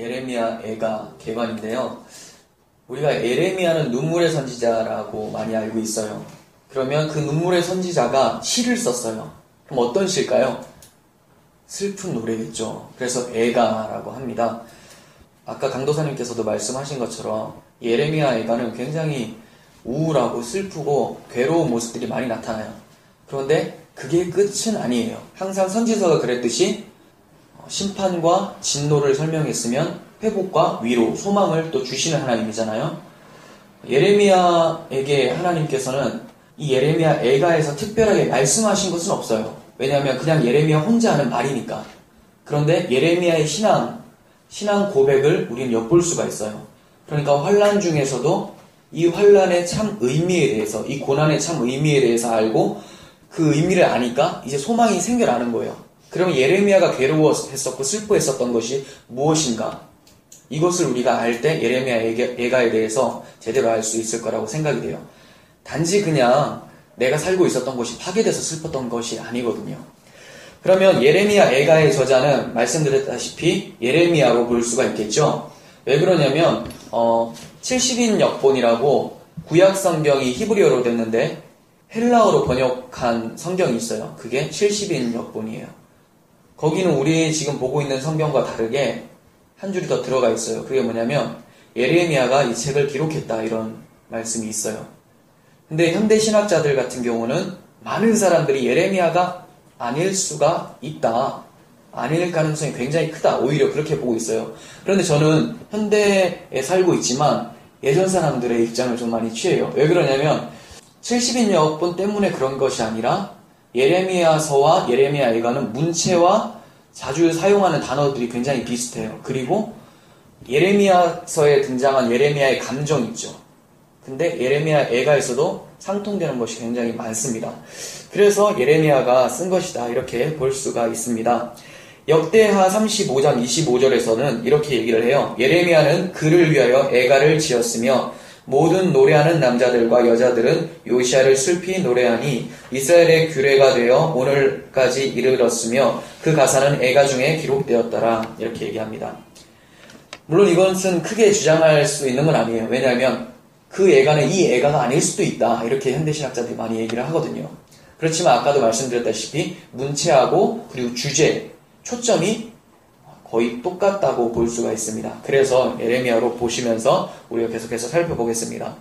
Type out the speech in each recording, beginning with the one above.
예레미야 애가 개관인데요. 우리가 예레미야는 눈물의 선지자라고 많이 알고 있어요. 그러면 그 눈물의 선지자가 시를 썼어요. 그럼 어떤 시일까요? 슬픈 노래겠죠. 그래서 애가라고 합니다. 아까 강도사님께서도 말씀하신 것처럼 예레미야 애가는 굉장히 우울하고 슬프고 괴로운 모습들이 많이 나타나요. 그런데 그게 끝은 아니에요. 항상 선지서가 그랬듯이 심판과 진노를 설명했으면 회복과 위로, 소망을 또 주시는 하나님이잖아요. 예레미야에게 하나님께서는 이 예레미야 애가에서 특별하게 말씀하신 것은 없어요. 왜냐하면 그냥 예레미야 혼자 하는 말이니까. 그런데 예레미야의 신앙 고백을 우리는 엿볼 수가 있어요. 그러니까 환난 중에서도 이 환난의 참 의미에 대해서, 이 고난의 참 의미에 대해서 알고 그 의미를 아니까 이제 소망이 생겨나는 거예요. 그러면 예레미야가 괴로워했었고 슬퍼했었던 것이 무엇인가? 이것을 우리가 알 때 예레미야 애가에 대해서 제대로 알 수 있을 거라고 생각이 돼요. 단지 그냥 내가 살고 있었던 곳이 파괴돼서 슬펐던 것이 아니거든요. 그러면 예레미야 애가의 저자는 말씀드렸다시피 예레미야로 볼 수가 있겠죠. 왜 그러냐면 70인 역본이라고 구약 성경이 히브리어로 됐는데 헬라어로 번역한 성경이 있어요. 그게 70인 역본이에요. 거기는 우리 지금 보고 있는 성경과 다르게 한 줄이 더 들어가 있어요. 그게 뭐냐면 예레미야가 이 책을 기록했다 이런 말씀이 있어요. 근데 현대 신학자들 같은 경우는 많은 사람들이 예레미야가 아닐 수가 있다. 아닐 가능성이 굉장히 크다. 오히려 그렇게 보고 있어요. 그런데 저는 현대에 살고 있지만 예전 사람들의 입장을 좀 많이 취해요. 왜 그러냐면 70인 역본 때문에 그런 것이 아니라 예레미야서와 예레미야 애가는 문체와 자주 사용하는 단어들이 굉장히 비슷해요. 그리고 예레미야서에 등장한 예레미야의 감정이 있죠. 근데 예레미야 애가에서도 상통되는 것이 굉장히 많습니다. 그래서 예레미야가 쓴 것이다 이렇게 볼 수가 있습니다. 역대하 35장 25절에서는 이렇게 얘기를 해요. 예레미야는 그를 위하여 애가를 지었으며 모든 노래하는 남자들과 여자들은 요시야를 슬피 노래하니 이스라엘의 규례가 되어 오늘까지 이르렀으며 그 가사는 애가 중에 기록되었더라 이렇게 얘기합니다. 물론 이것은 크게 주장할 수 있는 건 아니에요. 왜냐하면 그 애가는 이 애가가 아닐 수도 있다 이렇게 현대신학자들이 많이 얘기를 하거든요. 그렇지만 아까도 말씀드렸다시피 문체하고 그리고 주제, 초점이 거의 똑같다고 볼 수가 있습니다. 그래서 예레미야로 보시면서 우리가 계속해서 살펴보겠습니다.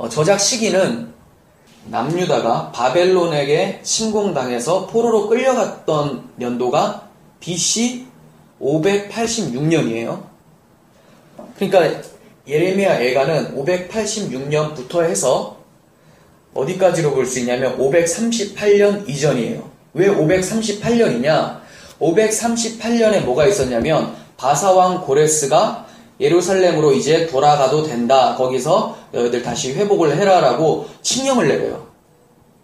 저작 시기는 남유다가 바벨론에게 침공당해서 포로로 끌려갔던 연도가 BC 586년이에요. 그러니까 예레미야 애가는 586년부터 해서 어디까지로 볼 수 있냐면 538년 이전이에요. 왜 538년이냐? 538년에 뭐가 있었냐면 바사왕 고레스가 예루살렘으로 이제 돌아가도 된다. 거기서 너희들 다시 회복을 해라라고 칙령을 내려요.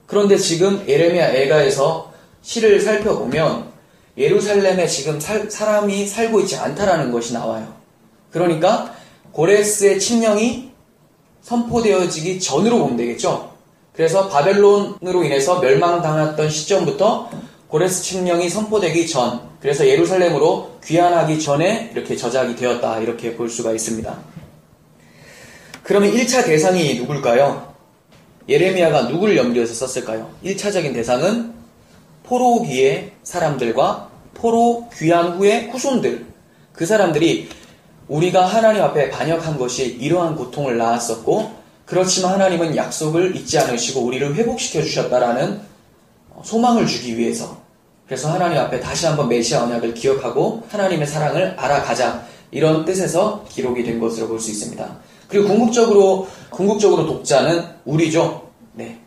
그런데 지금 예레미야 애가에서 시를 살펴보면 예루살렘에 지금 사람이 살고 있지 않다라는 것이 나와요. 그러니까 고레스의 칙령이 선포되어지기 전으로 보면 되겠죠. 그래서 바벨론으로 인해서 멸망당했던 시점부터 고레스 칙령이 선포되기 전, 그래서 예루살렘으로 귀환하기 전에 이렇게 저작이 되었다 이렇게 볼 수가 있습니다. 그러면 1차 대상이 누굴까요? 예레미야가 누구를 염두에서 썼을까요? 1차적인 대상은 포로기의 사람들과 포로 귀환 후의 후손들, 그 사람들이 우리가 하나님 앞에 반역한 것이 이러한 고통을 낳았었고 그렇지만 하나님은 약속을 잊지 않으시고 우리를 회복시켜 주셨다라는 소망을 주기 위해서, 그래서 하나님 앞에 다시 한번 메시아 언약을 기억하고 하나님의 사랑을 알아가자 이런 뜻에서 기록이 된 것으로 볼 수 있습니다. 그리고 궁극적으로 독자는 우리죠. 네.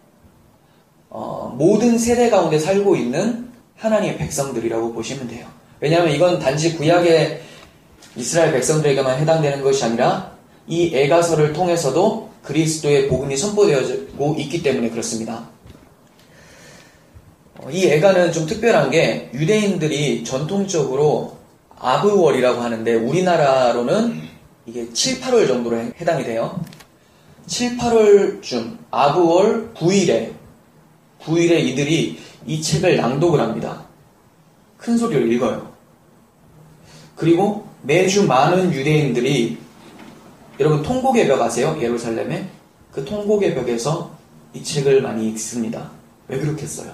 모든 세대 가운데 살고 있는 하나님의 백성들이라고 보시면 돼요. 왜냐하면 이건 단지 구약의 이스라엘 백성들에게만 해당되는 것이 아니라 이 애가서를 통해서도 그리스도의 복음이 선포되어지고 있기 때문에 그렇습니다. 이 애가는 좀 특별한 게 유대인들이 전통적으로 아브월이라고 하는데 우리나라로는 이게 7, 8월 정도로 해당이 돼요. 7, 8월쯤 아브월 9일에 이들이 이 책을 낭독을 합니다. 큰 소리로 읽어요. 그리고 매주 많은 유대인들이, 여러분 통곡의 벽 아세요? 예루살렘에? 그 통곡의 벽에서 이 책을 많이 읽습니다. 왜 그렇게 써요?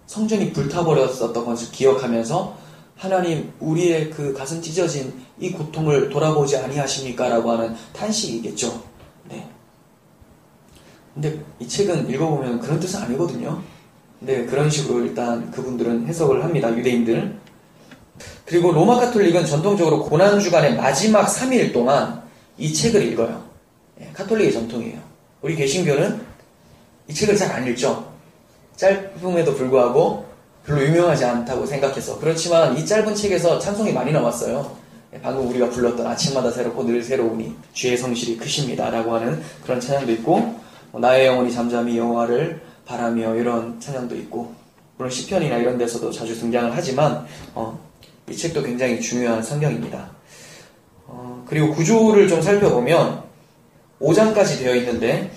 성전이 불타버렸었던 것을 기억하면서 하나님, 우리의 그 가슴 찢어진 이 고통을 돌아보지 아니하십니까? 라고 하는 탄식이겠죠. 네. 근데 이 책은 읽어보면 그런 뜻은 아니거든요. 네, 그런 식으로 일단 그분들은 해석을 합니다. 유대인들. 그리고 로마 가톨릭은 전통적으로 고난주간의 마지막 3일 동안 이 책을 읽어요. 네, 카톨릭의 전통이에요. 우리 개신교는 이 책을 잘 안 읽죠. 짧음에도 불구하고 별로 유명하지 않다고 생각해서. 그렇지만 이 짧은 책에서 찬송이 많이 나왔어요. 방금 우리가 불렀던 아침마다 새롭고 늘 새로우니 주의 성실이 크십니다 라고 하는 그런 찬양도 있고, 나의 영혼이 잠잠히 여호와를 바라며 이런 찬양도 있고, 물론 시편이나 이런 데서도 자주 등장을 하지만 이 책도 굉장히 중요한 성경입니다. 그리고 구조를 좀 살펴보면 5장까지 되어 있는데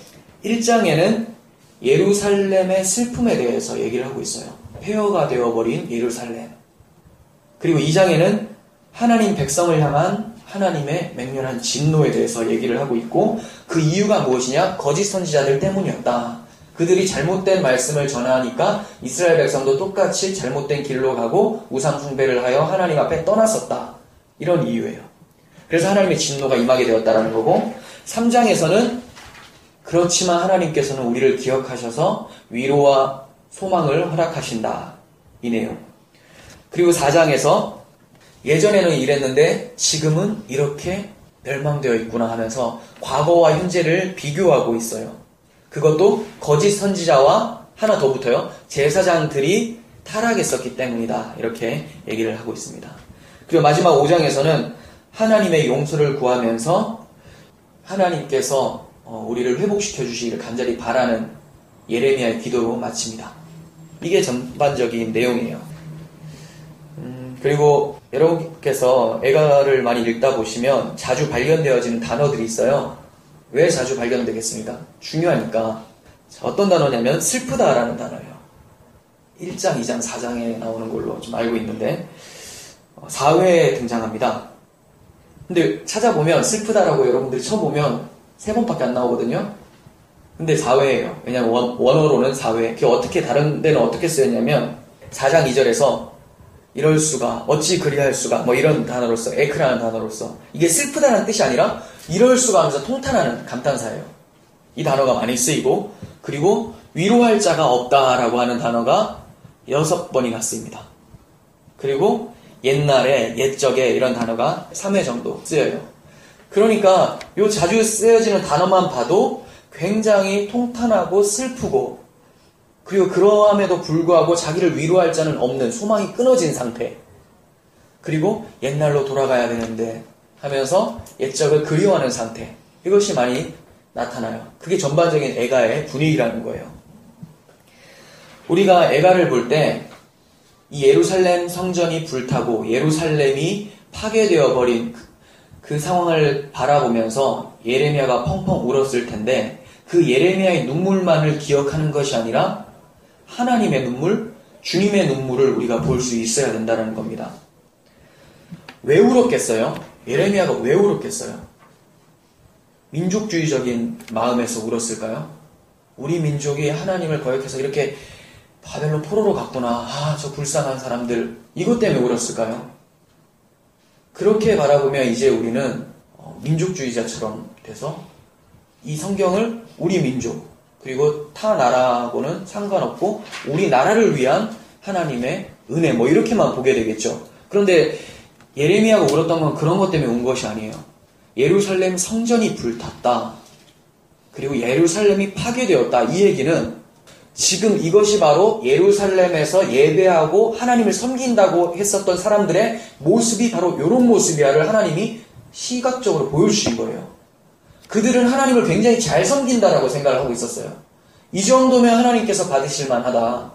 1장에는 예루살렘의 슬픔에 대해서 얘기를 하고 있어요. 폐허가 되어버린 예루살렘. 그리고 2장에는 하나님 백성을 향한 하나님의 맹렬한 진노에 대해서 얘기를 하고 있고, 그 이유가 무엇이냐? 거짓 선지자들 때문이었다. 그들이 잘못된 말씀을 전하니까 이스라엘 백성도 똑같이 잘못된 길로 가고 우상 숭배를 하여 하나님 앞에 떠났었다. 이런 이유예요. 그래서 하나님의 진노가 임하게 되었다라는 거고, 3장에서는 그렇지만 하나님께서는 우리를 기억하셔서 위로와 소망을 허락하신다. 이 내용. 그리고 4장에서 예전에는 이랬는데 지금은 이렇게 멸망되어 있구나 하면서 과거와 현재를 비교하고 있어요. 그것도 거짓 선지자와 하나 더 붙어요. 제사장들이 타락했었기 때문이다. 이렇게 얘기를 하고 있습니다. 그리고 마지막 5장에서는 하나님의 용서를 구하면서 하나님께서 우리를 회복시켜 주시기를 간절히 바라는 예레미야의 기도로 마칩니다. 이게 전반적인 내용이에요. 그리고 여러분께서 애가를 많이 읽다 보시면 자주 발견되어지는 단어들이 있어요. 왜 자주 발견되겠습니까? 중요하니까. 어떤 단어냐면 슬프다라는 단어예요. 1장, 2장, 4장에 나오는 걸로 좀 알고 있는데 4회에 등장합니다. 근데 찾아보면 슬프다라고 여러분들이 쳐보면 3번밖에 안 나오거든요. 근데 4회예요. 왜냐면 원어로는 4회. 그게 어떻게, 다른 데는 어떻게 쓰였냐면 4장 2절에서 이럴 수가, 어찌 그리할 수가, 뭐 이런 단어로서, 에크라는 단어로서, 이게 슬프다는 뜻이 아니라 이럴 수가 하면서 통탄하는 감탄사예요. 이 단어가 많이 쓰이고, 그리고 위로할 자가 없다라고 하는 단어가 6번이나 쓰입니다. 그리고 옛날에, 옛적에 이런 단어가 3회 정도 쓰여요. 그러니까 요 자주 쓰여지는 단어만 봐도 굉장히 통탄하고 슬프고, 그리고 그러함에도 불구하고 자기를 위로할 자는 없는, 소망이 끊어진 상태. 그리고 옛날로 돌아가야 되는데 하면서 옛적을 그리워하는 상태. 이것이 많이 나타나요. 그게 전반적인 애가의 분위기라는 거예요. 우리가 애가를 볼 때 이 예루살렘 성전이 불타고 예루살렘이 파괴되어 버린 그 상황을 바라보면서 예레미야가 펑펑 울었을 텐데, 그 예레미야의 눈물만을 기억하는 것이 아니라 하나님의 눈물, 주님의 눈물을 우리가 볼 수 있어야 된다는 겁니다. 왜 울었겠어요? 예레미야가 왜 울었겠어요? 민족주의적인 마음에서 울었을까요? 우리 민족이 하나님을 거역해서 이렇게 바벨론 포로로 갔구나. 저 불쌍한 사람들. 이것 때문에 울었을까요? 그렇게 바라보면 이제 우리는 민족주의자처럼 돼서 이 성경을 우리 민족, 그리고 타 나라하고는 상관없고 우리 나라를 위한 하나님의 은혜, 뭐 이렇게만 보게 되겠죠. 그런데 예레미야가 울었던 건 그런 것 때문에 운 것이 아니에요. 예루살렘 성전이 불탔다. 그리고 예루살렘이 파괴되었다. 이 얘기는 지금 이것이 바로 예루살렘에서 예배하고 하나님을 섬긴다고 했었던 사람들의 모습이 바로 이런 모습이야를 하나님이 시각적으로 보여주신 거예요. 그들은 하나님을 굉장히 잘 섬긴다라고 생각을 하고 있었어요. 이 정도면 하나님께서 받으실 만하다.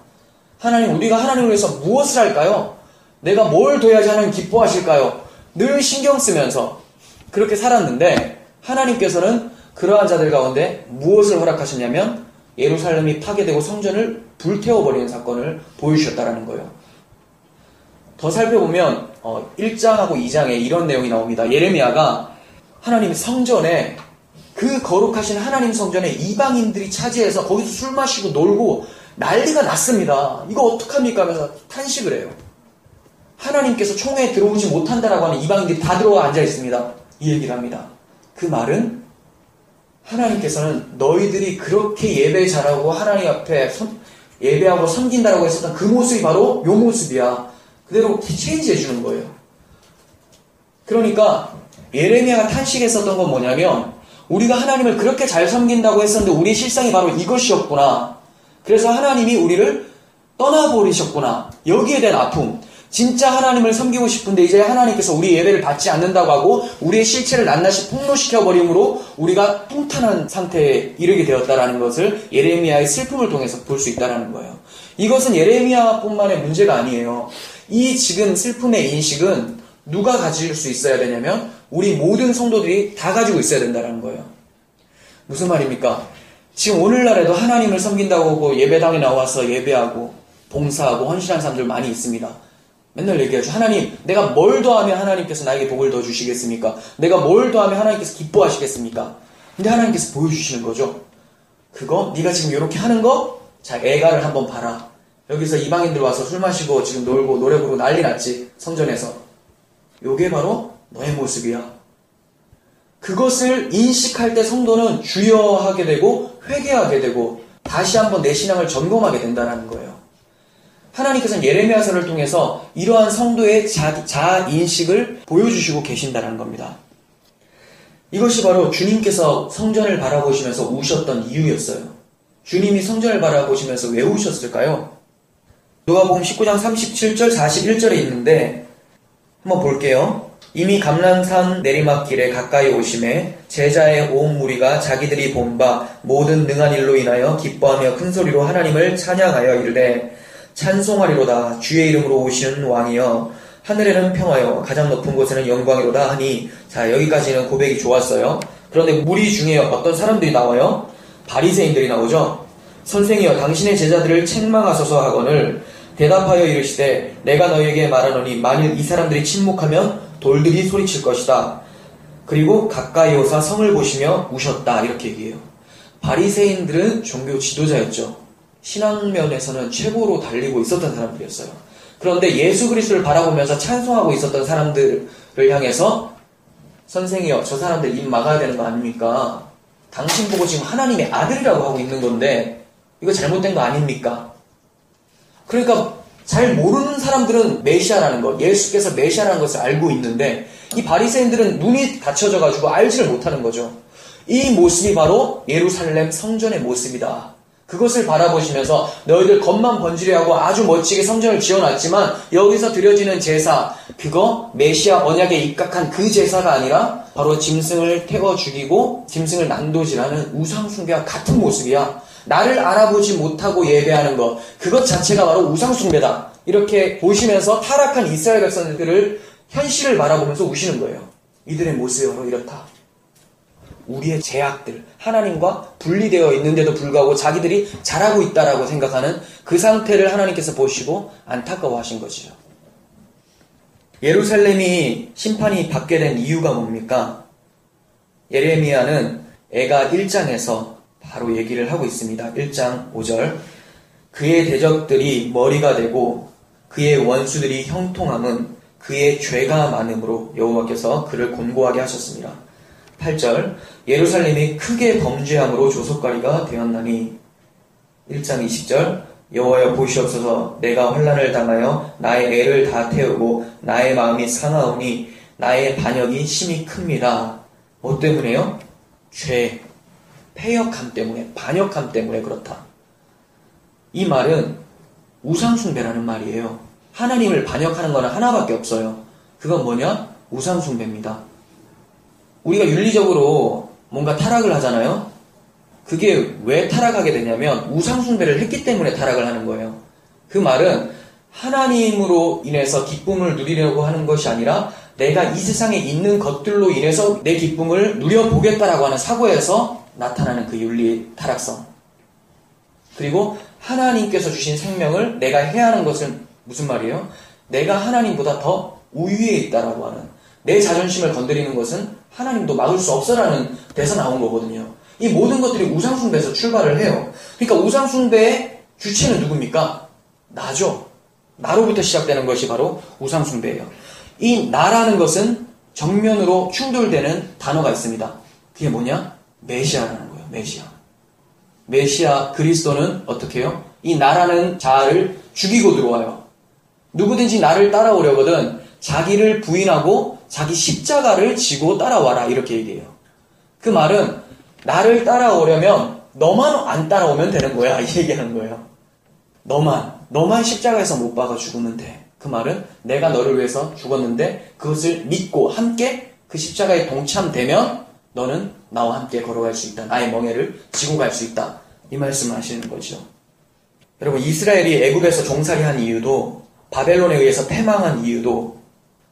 하나님, 우리가 하나님을 위해서 무엇을 할까요? 내가 뭘 둬야지 하나님 기뻐하실까요? 늘 신경 쓰면서 그렇게 살았는데, 하나님께서는 그러한 자들 가운데 무엇을 허락하셨냐면 예루살렘이 파괴되고 성전을 불태워버리는 사건을 보여주셨다라는 거예요. 더 살펴보면 1장하고 2장에 이런 내용이 나옵니다. 예레미야가 하나님 성전에, 그 거룩하신 하나님 성전에 이방인들이 차지해서 거기서 술 마시고 놀고 난리가 났습니다. 이거 어떡합니까 하면서 탄식을 해요. 하나님께서 총회에 들어오지 못한다라고 하는 이방인들이 다 들어와 앉아 있습니다. 이 얘기를 합니다. 그 말은 하나님께서는 너희들이 그렇게 예배 잘하고 하나님 앞에 예배하고 섬긴다라고 했었던 그 모습이 바로 요 모습이야. 그대로 체인지해 주는 거예요. 그러니까 예레미야가 탄식했었던 건 뭐냐면, 우리가 하나님을 그렇게 잘 섬긴다고 했었는데 우리의 실상이 바로 이것이었구나. 그래서 하나님이 우리를 떠나버리셨구나. 여기에 대한 아픔. 진짜 하나님을 섬기고 싶은데 이제 하나님께서 우리 예배를 받지 않는다고 하고 우리의 실체를 낱낱이 폭로시켜버림으로 우리가 통탄한 상태에 이르게 되었다라는 것을 예레미야의 슬픔을 통해서 볼 수 있다는 거예요. 이것은 예레미야뿐만의 문제가 아니에요. 이 지금 슬픔의 인식은 누가 가질 수 있어야 되냐면 우리 모든 성도들이 다 가지고 있어야 된다는 거예요. 무슨 말입니까? 지금 오늘날에도 하나님을 섬긴다고 하고 예배당에 나와서 예배하고 봉사하고 헌신한 사람들 많이 있습니다. 맨날 얘기하죠. 하나님, 내가 뭘 더하면 하나님께서 나에게 복을 더 주시겠습니까? 내가 뭘 더하면 하나님께서 기뻐하시겠습니까? 근데 하나님께서 보여주시는 거죠. 그거 네가 지금 이렇게 하는 거? 자, 애가를 한번 봐라. 여기서 이방인들 와서 술 마시고 지금 놀고 노래 부르고 난리 났지. 성전에서. 요게 바로 너의 모습이야. 그것을 인식할 때 성도는 주여하게 되고 회개하게 되고 다시 한번 내 신앙을 점검하게 된다는 거예요. 하나님께서는 예레미야서를 통해서 이러한 성도의 자인식을 보여주시고 계신다는 겁니다. 이것이 바로 주님께서 성전을 바라보시면서 우셨던 이유였어요. 주님이 성전을 바라보시면서 왜 우셨을까요? 누가복음 19장 37절 41절에 있는데 한번 볼게요. 이미 감람산 내리막길에 가까이 오심에 제자의 온 무리가 자기들이 본 바 모든 능한 일로 인하여 기뻐하며 큰 소리로 하나님을 찬양하여 이르되 찬송하리로다. 주의 이름으로 오시는 왕이여, 하늘에는 평화여, 가장 높은 곳에는 영광이로다 하니. 자, 여기까지는 고백이 좋았어요. 그런데 무리 중에 어떤 사람들이 나와요? 바리새인들이 나오죠. 선생이여, 당신의 제자들을 책망하소서 하거늘 대답하여 이르시되 내가 너희에게 말하노니 만일 이 사람들이 침묵하면 돌들이 소리칠 것이다. 그리고 가까이 오사 성을 보시며 우셨다. 이렇게 얘기해요. 바리새인들은 종교 지도자였죠. 신앙면에서는 최고로 달리고 있었던 사람들이었어요. 그런데 예수 그리스도를 바라보면서 찬송하고 있었던 사람들을 향해서 선생이여, 저 사람들 입 막아야 되는 거 아닙니까? 당신 보고 지금 하나님의 아들이라고 하고 있는 건데 이거 잘못된 거 아닙니까? 그러니까 잘 모르는 사람들은 메시아라는 것, 예수께서 메시아라는 것을 알고 있는데 이 바리새인들은 눈이 닫혀져가지고 알지를 못하는 거죠. 이 모습이 바로 예루살렘 성전의 모습이다. 그것을 바라보시면서 너희들 겉만 번지려 하고 아주 멋지게 성전을 지어놨지만 여기서 드려지는 제사, 그거 메시아 언약에 입각한 그 제사가 아니라 바로 짐승을 태워 죽이고 짐승을 난도질하는 우상숭배와 같은 모습이야. 나를 알아보지 못하고 예배하는 것, 그것 자체가 바로 우상숭배다. 이렇게 보시면서 타락한 이스라엘 백성들을 현실을 바라보면서 우시는 거예요. 이들의 모습이 바로 이렇다. 우리의 죄악들, 하나님과 분리되어 있는데도 불구하고 자기들이 잘하고 있다라고 생각하는 그 상태를 하나님께서 보시고 안타까워하신 것이죠. 예루살렘이 심판이 받게 된 이유가 뭡니까? 예레미야는 애가 1장에서 바로 얘기를 하고 있습니다. 1장 5절. 그의 대적들이 머리가 되고 그의 원수들이 형통함은 그의 죄가 많음으로 여호와께서 그를 곤고하게 하셨습니다. 8절. 예루살렘이 크게 범죄함으로 조속거리가 되었나니. 1장 20절. 여호와여 보시옵소서. 내가 환난을 당하여 나의 애를 다 태우고 나의 마음이 상하오니 나의 반역이 심히 큽니다. 뭐 때문에요? 죄, 패역함 때문에, 반역함 때문에 그렇다. 이 말은 우상숭배라는 말이에요. 하나님을 반역하는 거는 하나밖에 없어요. 그건 뭐냐? 우상숭배입니다. 우리가 윤리적으로 뭔가 타락을 하잖아요. 그게 왜 타락하게 되냐면 우상숭배를 했기 때문에 타락을 하는 거예요. 그 말은 하나님으로 인해서 기쁨을 누리려고 하는 것이 아니라 내가 이 세상에 있는 것들로 인해서 내 기쁨을 누려보겠다라고 하는 사고에서 나타나는 그 윤리의 타락성. 그리고 하나님께서 주신 생명을 내가 해야 하는 것은 무슨 말이에요? 내가 하나님보다 더 우위에 있다라고 하는, 내 자존심을 건드리는 것은 하나님도 막을 수 없어라는 데서 나온 거거든요. 이 모든 것들이 우상숭배에서 출발을 해요. 그러니까 우상숭배의 주체는 누굽니까? 나죠. 나로부터 시작되는 것이 바로 우상숭배예요. 이 나라는 것은 정면으로 충돌되는 단어가 있습니다. 그게 뭐냐? 메시아라는 거예요. 메시아 그리스도는 어떻게 해요? 이 나라는 자아를 죽이고 들어와요. 누구든지 나를 따라오려거든 자기를 부인하고 자기 십자가를 지고 따라와라, 이렇게 얘기해요. 그 말은 나를 따라오려면 너만 안 따라오면 되는 거야, 이 얘기하는 거예요. 너만 십자가에서 못 박아 죽으면 돼. 그 말은 내가 너를 위해서 죽었는데 그것을 믿고 함께 그 십자가에 동참되면 너는 나와 함께 걸어갈 수 있다. 나의 멍에를 지고 갈 수 있다. 이 말씀을 하시는 거죠. 여러분, 이스라엘이 애굽에서 종살이한 이유도, 바벨론에 의해서 패망한 이유도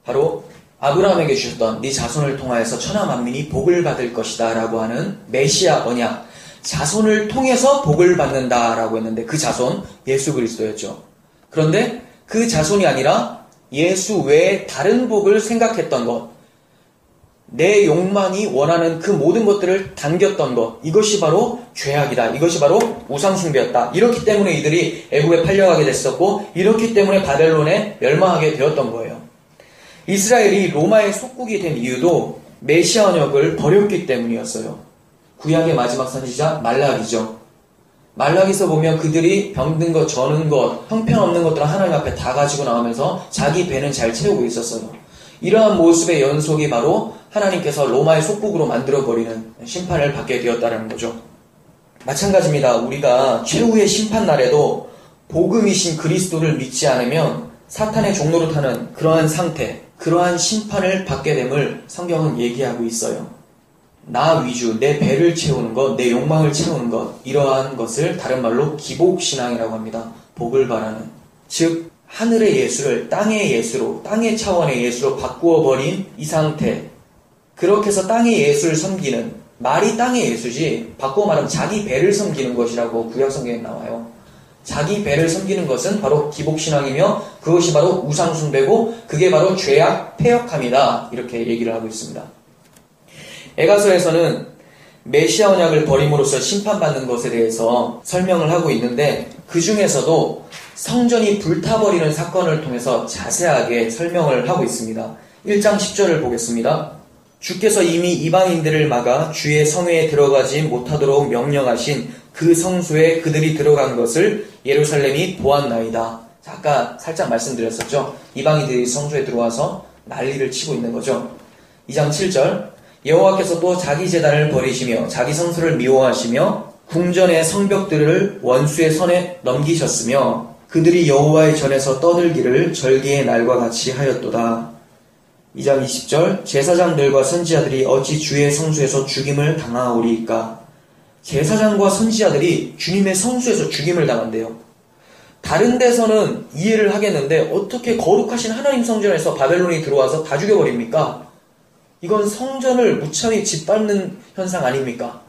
바로 아브라함에게 주셨던 네 자손을 통하여서 천하 만민이 복을 받을 것이다 라고 하는 메시아 언약, 자손을 통해서 복을 받는다라고 했는데 그 자손 예수 그리스도였죠. 그런데 그 자손이 아니라 예수 외에 다른 복을 생각했던 것, 내 욕망이 원하는 그 모든 것들을 당겼던 것, 이것이 바로 죄악이다. 이것이 바로 우상숭배였다. 이렇기 때문에 이들이 애굽에 팔려가게 됐었고, 이렇기 때문에 바벨론에 멸망하게 되었던 거예요. 이스라엘이 로마의 속국이 된 이유도 메시아 언약을 버렸기 때문이었어요. 구약의 마지막 선지자 말라기죠. 말라기서 보면 그들이 병든 것, 저는 것, 형편없는 것들을 하나님 앞에 다 가지고 나오면서 자기 배는 잘 채우고 있었어요. 이러한 모습의 연속이 바로 하나님께서 로마의 속국으로 만들어버리는 심판을 받게 되었다는 거죠. 마찬가지입니다. 우리가 최후의 심판날에도 복음이신 그리스도를 믿지 않으면 사탄의 종로로 타는 그러한 상태, 그러한 심판을 받게 됨을 성경은 얘기하고 있어요. 나 위주, 내 배를 채우는 것, 내 욕망을 채우는 것, 이러한 것을 다른 말로 기복신앙이라고 합니다. 복을 바라는. 즉 하늘의 예수를 땅의 예수로, 땅의 차원의 예수로 바꾸어버린 이 상태, 그렇게 해서 땅의 예수를 섬기는, 말이 땅의 예수지 바꾸어 말하면 자기 배를 섬기는 것이라고 구약성경에 나와요. 자기 배를 섬기는 것은 바로 기복신앙이며 그것이 바로 우상숭배고 그게 바로 죄악, 패역함이다, 이렇게 얘기를 하고 있습니다. 에가서에서는 메시아 언약을 버림으로써 심판받는 것에 대해서 설명을 하고 있는데 그 중에서도 성전이 불타버리는 사건을 통해서 자세하게 설명을 하고 있습니다. 1장 10절을 보겠습니다. 주께서 이미 이방인들을 막아 주의 성회에 들어가지 못하도록 명령하신 그 성소에 그들이 들어간 것을 예루살렘이 보았나이다. 아까 살짝 말씀드렸었죠. 이방인들이 성소에 들어와서 난리를 치고 있는 거죠. 2장 7절 여호와께서 또 자기 제단을 버리시며 자기 성소를 미워하시며 궁전의 성벽들을 원수의 손에 넘기셨으며 그들이 여호와의 전에서 떠들기를 절기의 날과 같이 하였도다. 2장 20절 제사장들과 선지자들이 어찌 주의 성소에서 죽임을 당하오리이까. 제사장과 선지자들이 주님의 성소에서 죽임을 당한대요. 다른 데서는 이해를 하겠는데 어떻게 거룩하신 하나님 성전에서 바벨론이 들어와서 다 죽여버립니까? 이건 성전을 무참히 짓밟는 현상 아닙니까?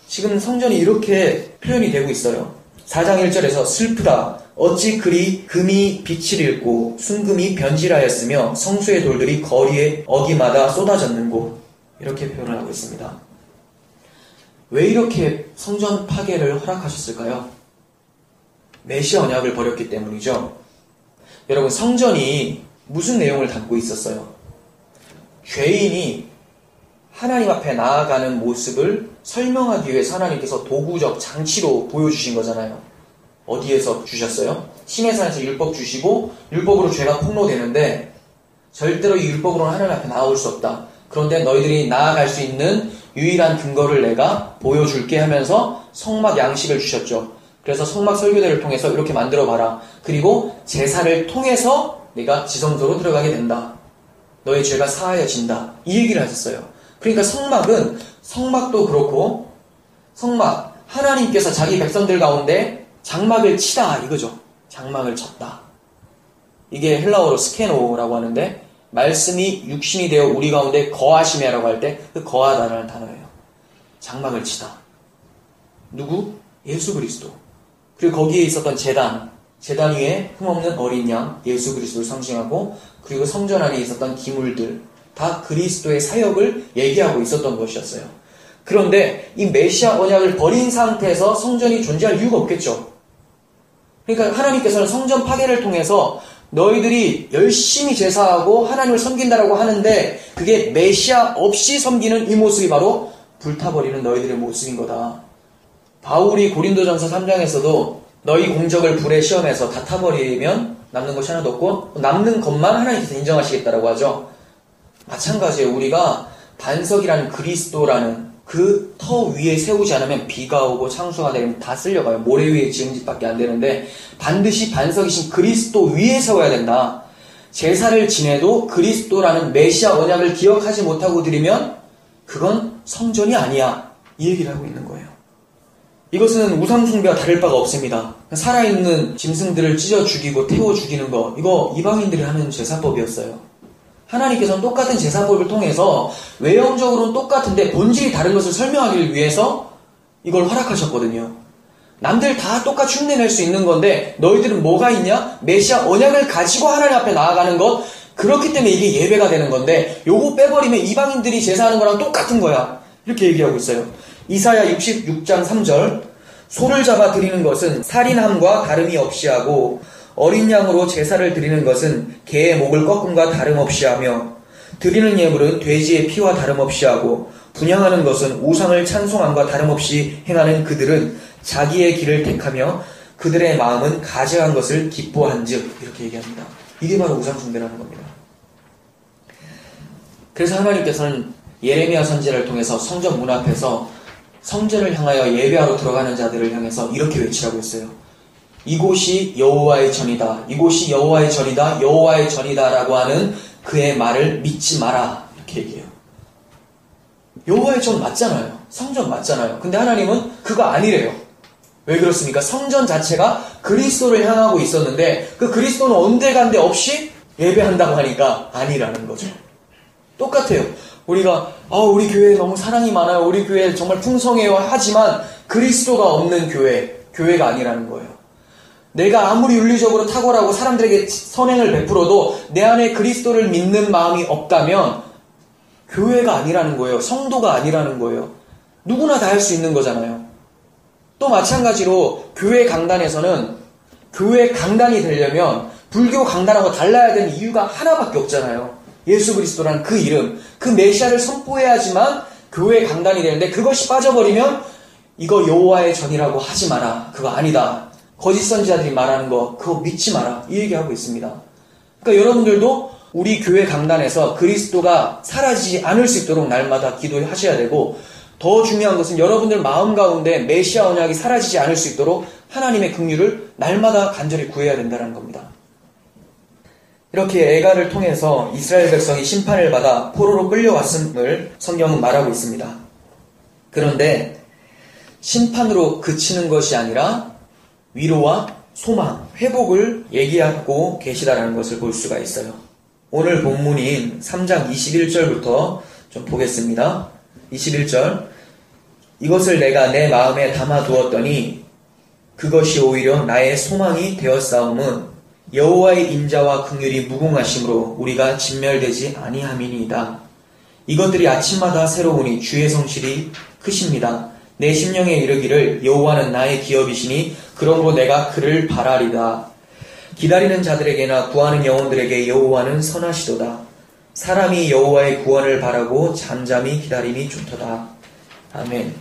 지금 성전이 이렇게 표현이 되고 있어요. 4장 1절에서 슬프다. 어찌 그리 금이 빛을 잃고 순금이 변질하였으며 성소의 돌들이 거리에 어기마다 쏟아졌는고. 이렇게 표현을 하고 있습니다. 왜 이렇게 성전 파괴를 허락하셨을까요? 메시아 언약을 버렸기 때문이죠. 여러분, 성전이 무슨 내용을 담고 있었어요? 죄인이 하나님 앞에 나아가는 모습을 설명하기 위해서 하나님께서 도구적 장치로 보여주신 거잖아요. 어디에서 주셨어요? 시내산에서 율법 주시고 율법으로 죄가 폭로되는데 절대로 이 율법으로는 하나님 앞에 나아올 수 없다. 그런데 너희들이 나아갈 수 있는 유일한 근거를 내가 보여줄게 하면서 성막 양식을 주셨죠. 그래서 성막 설교대를 통해서 이렇게 만들어봐라. 그리고 제사를 통해서 내가 지성소로 들어가게 된다. 너의 죄가 사하여진다. 이 얘기를 하셨어요. 그러니까 성막도 그렇고 성막, 하나님께서 자기 백성들 가운데 장막을 치다 이거죠. 장막을 쳤다. 이게 헬라어로 스케노라고 하는데 말씀이 육신이 되어 우리 가운데 거하시며라고 할 때 그 거하다라는 단어예요. 장막을 치다. 누구? 예수 그리스도. 그리고 거기에 있었던 제단, 제단 위에 흠없는 어린 양, 예수 그리스도를 상징하고, 그리고 성전 안에 있었던 기물들, 다 그리스도의 사역을 얘기하고 있었던 것이었어요. 그런데 이 메시아 언약을 버린 상태에서 성전이 존재할 이유가 없겠죠. 그러니까 하나님께서는 성전 파괴를 통해서 너희들이 열심히 제사하고 하나님을 섬긴다라고 하는데 그게 메시아 없이 섬기는 이 모습이 바로 불타버리는 너희들의 모습인 거다. 바울이 고린도전서 3장에서도 너희 공적을 불에 시험해서 다 타버리면 남는 것이 하나도 없고 남는 것만 하나님께서 인정하시겠다라고 하죠. 마찬가지예요. 우리가 반석이라는 그리스도라는 그 터 위에 세우지 않으면 비가 오고 창수가 되면 다 쓸려가요. 모래 위에 지은 집밖에 안 되는데 반드시 반석이신 그리스도 위에 세워야 된다. 제사를 지내도 그리스도라는 메시아 언약을 기억하지 못하고 드리면 그건 성전이 아니야. 이 얘기를 하고 있는 거예요. 이것은 우상숭배와 다를 바가 없습니다. 살아있는 짐승들을 찢어 죽이고 태워 죽이는 거, 이거 이방인들이 하는 제사법이었어요. 하나님께서는 똑같은 제사법을 통해서 외형적으로는 똑같은데 본질이 다른 것을 설명하기 위해서 이걸 허락하셨거든요. 남들 다 똑같이 흉내낼 수 있는 건데 너희들은 뭐가 있냐? 메시아 언약을 가지고 하나님 앞에 나아가는 것, 그렇기 때문에 이게 예배가 되는 건데 요거 빼버리면 이방인들이 제사하는 거랑 똑같은 거야. 이렇게 얘기하고 있어요. 이사야 66장 3절, 소를 잡아 드리는 것은 살인함과 다름이 없이 하고 어린 양으로 제사를 드리는 것은 개의 목을 꺾음과 다름없이 하며 드리는 예물은 돼지의 피와 다름없이 하고 분향하는 것은 우상을 찬송함과 다름없이 행하는 그들은 자기의 길을 택하며 그들의 마음은 가증한 것을 기뻐한즉, 이렇게 얘기합니다. 이게 바로 우상숭배라는 겁니다. 그래서 하나님께서는 예레미야 선지자를 통해서 성전 문 앞에서 성전을 향하여 예배하러 들어가는 자들을 향해서 이렇게 외치라고 했어요. 이곳이 여호와의 전이다. 이곳이 여호와의 전이다. 여호와의 전이다 라고 하는 그의 말을 믿지 마라. 이렇게 얘기해요. 여호와의 전 맞잖아요. 성전 맞잖아요. 근데 하나님은 그거 아니래요. 왜 그렇습니까? 성전 자체가 그리스도를 향하고 있었는데 그 그리스도는 온데간데 없이 예배한다고 하니까 아니라는 거죠. 똑같아요. 우리가 우리 교회에 너무 사랑이 많아요. 우리 교회 정말 풍성해요. 하지만 그리스도가 없는 교회가 아니라는 거예요. 내가 아무리 윤리적으로 탁월하고 사람들에게 선행을 베풀어도 내 안에 그리스도를 믿는 마음이 없다면 교회가 아니라는 거예요. 성도가 아니라는 거예요. 누구나 다 할 수 있는 거잖아요. 또 마찬가지로 교회 강단에서는 교회 강단이 되려면 불교 강단하고 달라야 되는 이유가 하나밖에 없잖아요. 예수 그리스도라는 그 이름, 그 메시아를 선포해야지만 교회 강단이 되는데 그것이 빠져버리면 이거 여호와의 전이라고 하지 마라. 그거 아니다. 거짓 선지자들이 말하는 거 그거 믿지 마라. 이 얘기하고 있습니다. 그러니까 여러분들도 우리 교회 강단에서 그리스도가 사라지지 않을 수 있도록 날마다 기도하셔야 되고, 더 중요한 것은 여러분들 마음 가운데 메시아 언약이 사라지지 않을 수 있도록 하나님의 긍휼을 날마다 간절히 구해야 된다는 겁니다. 이렇게 애가를 통해서 이스라엘 백성이 심판을 받아 포로로 끌려왔음을 성경은 말하고 있습니다. 그런데 심판으로 그치는 것이 아니라 위로와 소망, 회복을 얘기하고 계시다라는 것을 볼 수가 있어요. 오늘 본문인 3장 21절부터 좀 보겠습니다. 21절, 이것을 내가 내 마음에 담아두었더니 그것이 오히려 나의 소망이 되었사옴은 여호와의 인자와 긍휼이 무궁하심으로 우리가 진멸되지 아니함이니이다. 이것들이 아침마다 새로우니 주의 성실이 크십니다. 내 심령에 이르기를 여호와는 나의 기업이시니 그러므로 내가 그를 바라리다. 기다리는 자들에게나 구하는 영혼들에게 여호와는 선하시도다. 사람이 여호와의 구원을 바라고 잠잠히 기다림이 좋도다. 아멘.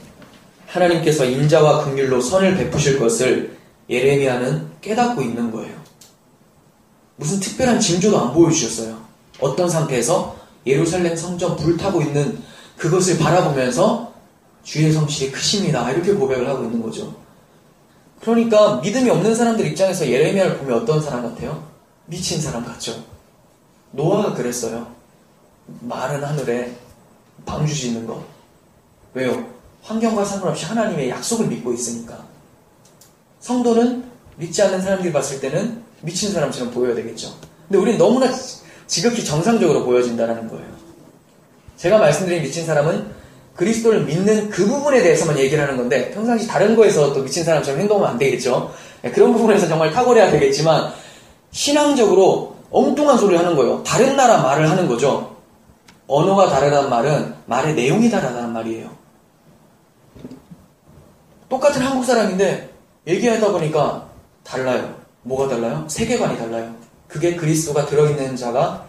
하나님께서 인자와 긍휼로 선을 베푸실 것을 예레미야는 깨닫고 있는 거예요. 무슨 특별한 징조도 안 보여주셨어요. 어떤 상태에서 예루살렘 성전 불타고 있는 그것을 바라보면서 주의 성실이 크십니다. 이렇게 고백을 하고 있는 거죠. 그러니까 믿음이 없는 사람들 입장에서 예레미야를 보면 어떤 사람 같아요? 미친 사람 같죠. 노아가 그랬어요. 마른 하늘에 방주 짓는 거. 왜요? 환경과 상관없이 하나님의 약속을 믿고 있으니까. 성도는 믿지 않는 사람들이 봤을 때는 미친 사람처럼 보여야 되겠죠. 근데 우리는 너무나 지극히 정상적으로 보여진다는 거예요. 제가 말씀드린 미친 사람은 그리스도를 믿는 그 부분에 대해서만 얘기를 하는 건데 평상시 다른 거에서 또 미친 사람처럼 행동하면 안 되겠죠. 그런 부분에서 정말 탁월해야 되겠지만 신앙적으로 엉뚱한 소리를 하는 거예요. 다른 나라 말을 하는 거죠. 언어가 다르다는 말은 말의 내용이 다르다는 말이에요. 똑같은 한국 사람인데 얘기하다 보니까 달라요. 뭐가 달라요? 세계관이 달라요. 그게 그리스도가 들어있는 자가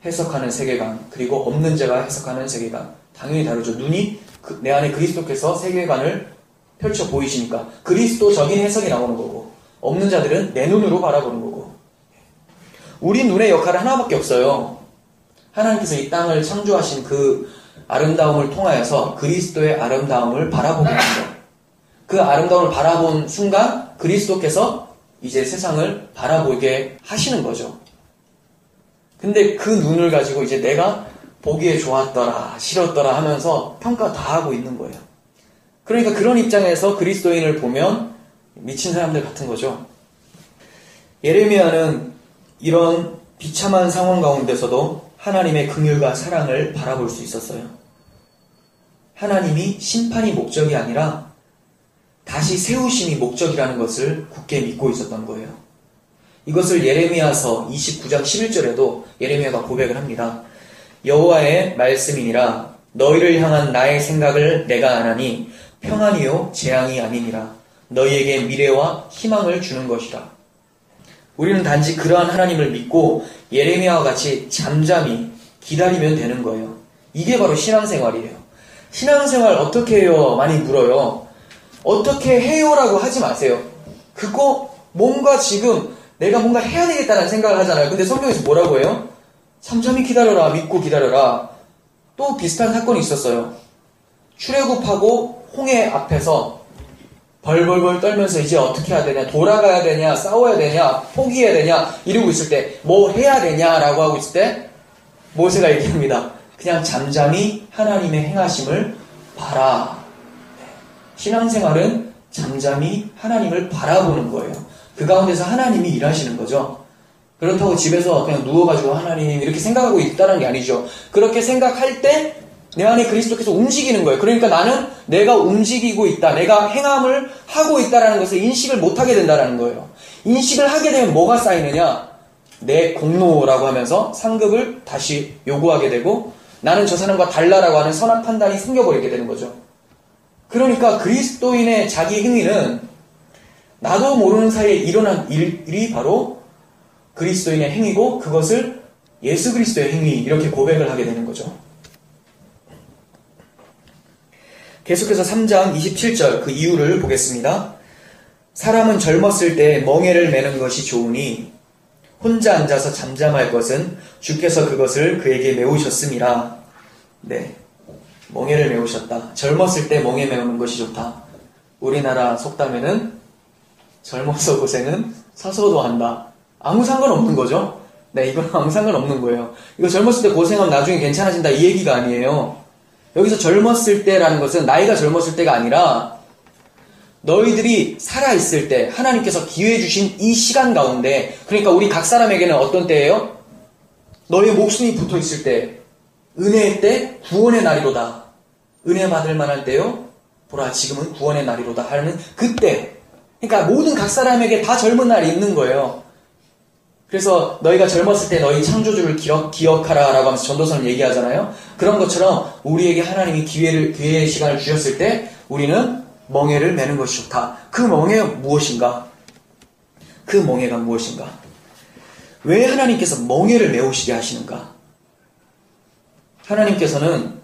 해석하는 세계관, 그리고 없는 자가 해석하는 세계관. 당연히 다르죠. 눈이 내 안에 그리스도께서 세계관을 펼쳐 보이시니까 그리스도적인 해석이 나오는 거고, 없는 자들은 내 눈으로 바라보는 거고. 우리 눈의 역할은 하나밖에 없어요. 하나님께서 이 땅을 창조하신 그 아름다움을 통하여서 그리스도의 아름다움을 바라보게 하는 것. 그 아름다움을 바라본 순간 그리스도께서 이제 세상을 바라보게 하시는 거죠. 근데 그 눈을 가지고 이제 내가 보기에 좋았더라, 싫었더라 하면서 평가 다 하고 있는 거예요. 그러니까 그런 입장에서 그리스도인을 보면 미친 사람들 같은 거죠. 예레미야는 이런 비참한 상황 가운데서도 하나님의 긍휼과 사랑을 바라볼 수 있었어요. 하나님이 심판이 목적이 아니라 다시 세우심이 목적이라는 것을 굳게 믿고 있었던 거예요. 이것을 예레미야서 29장 11절에도 예레미야가 고백을 합니다. 여호와의 말씀이니라 너희를 향한 나의 생각을 내가 아나니 평안이요 재앙이 아니니라 너희에게 미래와 희망을 주는 것이라. 우리는 단지 그러한 하나님을 믿고 예레미야와 같이 잠잠히 기다리면 되는 거예요. 이게 바로 신앙생활이에요. 신앙생활 어떻게 해요? 많이 물어요. 어떻게 해요라고 하지 마세요. 그거 뭔가 지금 내가 뭔가 해야 되겠다는 생각을 하잖아요. 근데 성경에서 뭐라고 해요? 잠잠히 기다려라, 믿고 기다려라. 또 비슷한 사건이 있었어요. 출애굽하고 홍해 앞에서 벌벌벌 떨면서 이제 어떻게 해야 되냐, 돌아가야 되냐, 싸워야 되냐, 포기해야 되냐 이러고 있을 때 뭐 해야 되냐라고 하고 있을 때 모세가 얘기합니다. 그냥 잠잠히 하나님의 행하심을 봐라. 신앙생활은 잠잠히 하나님을 바라보는 거예요. 그 가운데서 하나님이 일하시는 거죠. 그렇다고 집에서 그냥 누워가지고 하나님 이렇게 생각하고 있다는 게 아니죠. 그렇게 생각할 때 내 안에 그리스도께서 움직이는 거예요. 그러니까 나는 내가 움직이고 있다, 내가 행함을 하고 있다는 것을 인식을 못하게 된다는 거예요. 인식을 하게 되면 뭐가 쌓이느냐? 내 공로라고 하면서 상급을 다시 요구하게 되고 나는 저 사람과 달라라고 하는 선한 판단이 생겨버리게 되는 거죠. 그러니까 그리스도인의 자기 행위는 나도 모르는 사이에 일어난 일이 바로 그리스도인의 행위고 그것을 예수 그리스도의 행위 이렇게 고백을 하게 되는 거죠. 계속해서 3장 27절 그 이유를 보겠습니다. 사람은 젊었을 때 멍에를 매는 것이 좋으니 혼자 앉아서 잠잠할 것은 주께서 그것을 그에게 메우셨음이라. 네, 멍에를 메우셨다. 젊었을 때 멍에 메우는 것이 좋다. 우리나라 속담에는 젊어서 고생은 서서도 한다. 아무 상관없는 거죠. 네, 이건 아무 상관없는 거예요. 이거 젊었을 때 고생하면 나중에 괜찮아진다 이 얘기가 아니에요. 여기서 젊었을 때라는 것은 나이가 젊었을 때가 아니라 너희들이 살아있을 때 하나님께서 기회 주신 이 시간 가운데, 그러니까 우리 각 사람에게는 어떤 때예요? 너의 목숨이 붙어있을 때, 은혜의 때, 구원의 날이로다. 은혜 받을 만할 때요, 보라 지금은 구원의 날이로다 하는 그때. 그러니까 모든 각 사람에게 다 젊은 날이 있는 거예요. 그래서 너희가 젊었을 때 너희 창조주를 기억하라 라고 하면서 전도서는 얘기하잖아요. 그런 것처럼 우리에게 하나님이 기회의 시간을 주셨을 때 우리는 멍에를 매는 것이 좋다. 그 멍에가 무엇인가? 그 멍에가 무엇인가? 왜 하나님께서 멍에를 메우시게 하시는가? 하나님께서는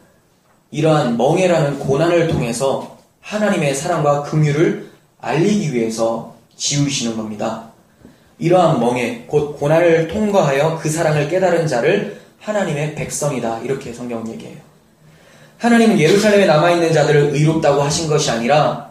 이러한 멍에라는 고난을 통해서 하나님의 사랑과 긍휼을 알리기 위해서 지으시는 겁니다. 이러한 멍에, 곧 고난을 통과하여 그 사랑을 깨달은 자를 하나님의 백성이다. 이렇게 성경은 얘기해요. 하나님은 예루살렘에 남아있는 자들을 의롭다고 하신 것이 아니라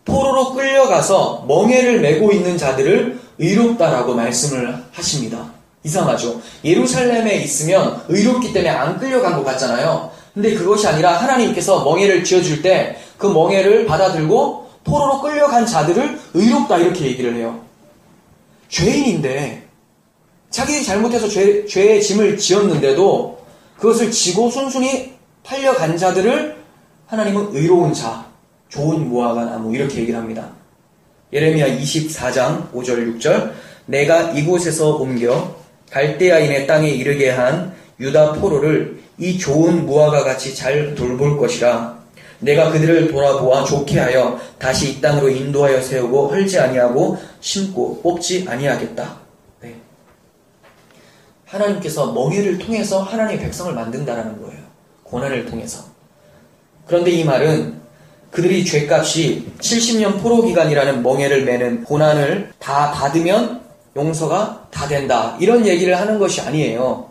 포로로 끌려가서 멍에를 메고 있는 자들을 의롭다라고 말씀을 하십니다. 이상하죠? 예루살렘에 있으면 의롭기 때문에 안 끌려간 것 같잖아요. 근데 그것이 아니라 하나님께서 멍에를 지어줄 때 그 멍에를 받아들고 포로로 끌려간 자들을 의롭다 이렇게 얘기를 해요. 죄인인데 자기 잘못해서 죄의 짐을 지었는데도 그것을 지고 순순히 팔려간 자들을 하나님은 의로운 자, 좋은 무화과 나무 이렇게 얘기를 합니다. 예레미야 24장 5절 6절 내가 이곳에서 옮겨 갈대아인의 땅에 이르게 한 유다 포로를 이 좋은 무화과 같이 잘 돌볼 것이라. 내가 그들을 돌아보아 좋게 하여 다시 이 땅으로 인도하여 세우고 헐지 아니하고 심고 뽑지 아니하겠다. 네. 하나님께서 멍에를 통해서 하나님의 백성을 만든다라는 거예요. 고난을 통해서. 그런데 이 말은 그들이 죄값이 70년 포로기간이라는 멍에를 매는 고난을 다 받으면 용서가 다 된다. 이런 얘기를 하는 것이 아니에요.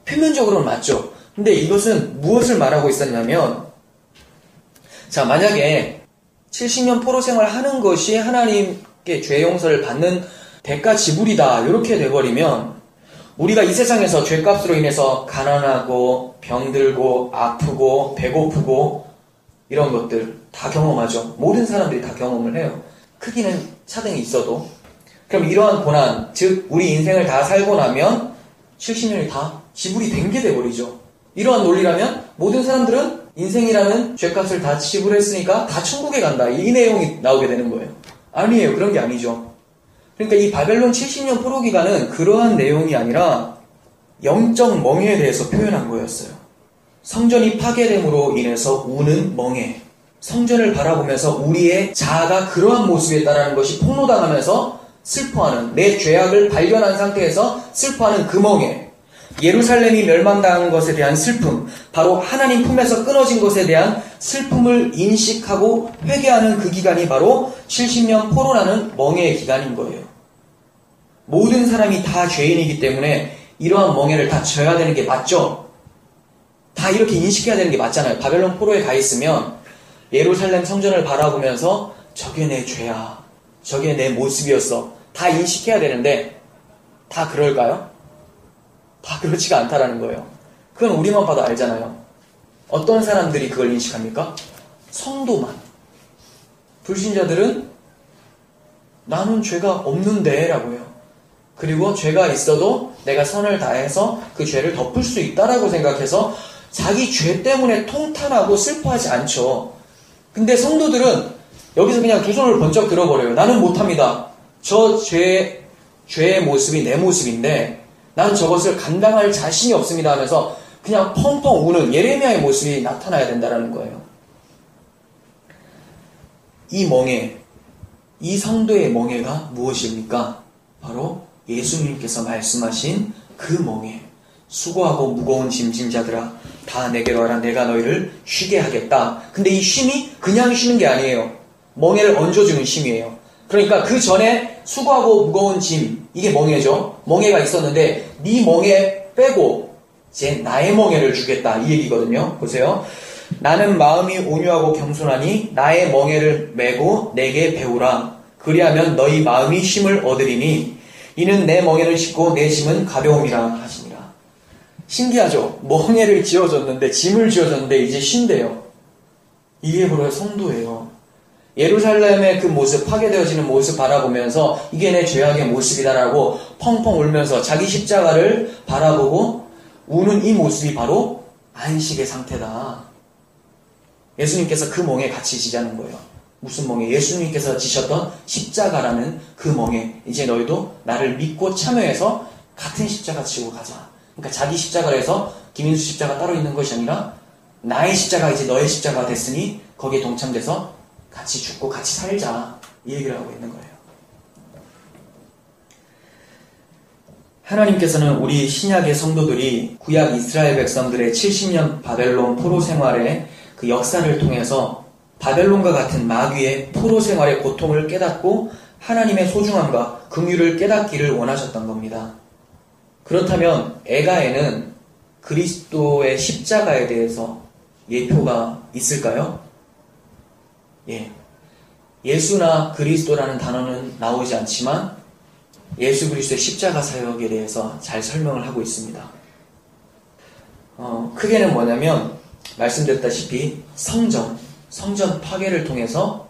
표면적으로는 맞죠. 근데 이것은 무엇을 말하고 있었냐면, 자, 만약에 70년 포로 생활을 하는 것이 하나님께 죄 용서를 받는 대가 지불이다. 이렇게 돼버리면 우리가 이 세상에서 죄값으로 인해서 가난하고 병들고 아프고 배고프고 이런 것들 다 경험하죠. 모든 사람들이 다 경험을 해요. 크기는 차등이 있어도. 그럼 이러한 고난, 즉 우리 인생을 다 살고 나면 70년이 다 지불이 된 게 돼버리죠. 이러한 논리라면 모든 사람들은 인생이라는 죄값을 다 지불했으니까 다 천국에 간다. 이 내용이 나오게 되는 거예요. 아니에요. 그런 게 아니죠. 그러니까 이 바벨론 70년 포로 기간은 그러한 내용이 아니라 영적 멍에에 대해서 표현한 거였어요. 성전이 파괴됨으로 인해서 우는 멍에. 성전을 바라보면서 우리의 자아가 그러한 모습에 있다는 것이 폭로당하면서 슬퍼하는, 내 죄악을 발견한 상태에서 슬퍼하는 그 멍에. 예루살렘이 멸망당한 것에 대한 슬픔, 바로 하나님 품에서 끊어진 것에 대한 슬픔을 인식하고 회개하는 그 기간이 바로 70년 포로라는 멍에의 기간인 거예요. 모든 사람이 다 죄인이기 때문에 이러한 멍에를 다 져야 되는 게 맞죠? 다 이렇게 인식해야 되는 게 맞잖아요. 바벨론 포로에 가 있으면 예루살렘 성전을 바라보면서 저게 내 죄야, 저게 내 모습이었어, 다 인식해야 되는데 다 그럴까요? 다 그렇지가 않다라는 거예요. 그건 우리만 봐도 알잖아요. 어떤 사람들이 그걸 인식합니까? 성도만. 불신자들은 나는 죄가 없는데 라고 해요. 그리고 죄가 있어도 내가 선을 다해서 그 죄를 덮을 수 있다라고 생각해서 자기 죄 때문에 통탄하고 슬퍼하지 않죠. 근데 성도들은 여기서 그냥 두 손을 번쩍 들어버려요. 나는 못합니다. 저 죄의 모습이 내 모습인데 난 저것을 감당할 자신이 없습니다 하면서 그냥 펑펑 우는 예레미야의 모습이 나타나야 된다는 거예요. 이 멍에, 이 성도의 멍에가 무엇입니까? 바로 예수님께서 말씀하신 그 멍에. 수고하고 무거운 짐진 자들아 다 내게로 와라 내가 너희를 쉬게 하겠다. 근데 이 쉼이 그냥 쉬는 게 아니에요. 멍에를 얹어주는 쉼이에요. 그러니까 그 전에 수고하고 무거운 짐, 이게 멍에죠. 멍에가 있었는데 네 멍에 빼고 이제 나의 멍에를 주겠다 이 얘기거든요. 보세요. 나는 마음이 온유하고 겸손하니 나의 멍에를 메고 내게 배우라. 그리하면 너희 마음이 쉼을 얻으리니 이는 내 멍에는 쉽고 내 짐은 가벼움이라 하시니라. 신기하죠? 멍에를 지어줬는데, 짐을 지어줬는데 이제 쉰대요. 이게 바로 성도예요. 예루살렘의 그 모습, 파괴되어지는 모습 바라보면서 이게 내 죄악의 모습이다라고 펑펑 울면서 자기 십자가를 바라보고 우는 이 모습이 바로 안식의 상태다. 예수님께서 그 멍에 같이 지자는 거예요. 무슨 멍에? 예수님께서 지셨던 십자가라는 그 멍에 이제 너희도 나를 믿고 참여해서 같은 십자가 지고 가자. 그러니까 자기 십자가를 해서 김인수 십자가 따로 있는 것이 아니라 나의 십자가 이제 너의 십자가가 됐으니 거기에 동참돼서 같이 죽고 같이 살자. 이 얘기를 하고 있는 거예요. 하나님께서는 우리 신약의 성도들이 구약 이스라엘 백성들의 70년 바벨론 포로 생활의 그 역사를 통해서 바벨론과 같은 마귀의 포로 생활의 고통을 깨닫고 하나님의 소중함과 긍휼을 깨닫기를 원하셨던 겁니다. 그렇다면 에가에는 그리스도의 십자가에 대해서 예표가 있을까요? 예. 예수나 그리스도라는 단어는 나오지 않지만 예수 그리스도의 십자가 사역에 대해서 잘 설명을 하고 있습니다. 크게는 뭐냐면 말씀드렸다시피 성전 파괴를 통해서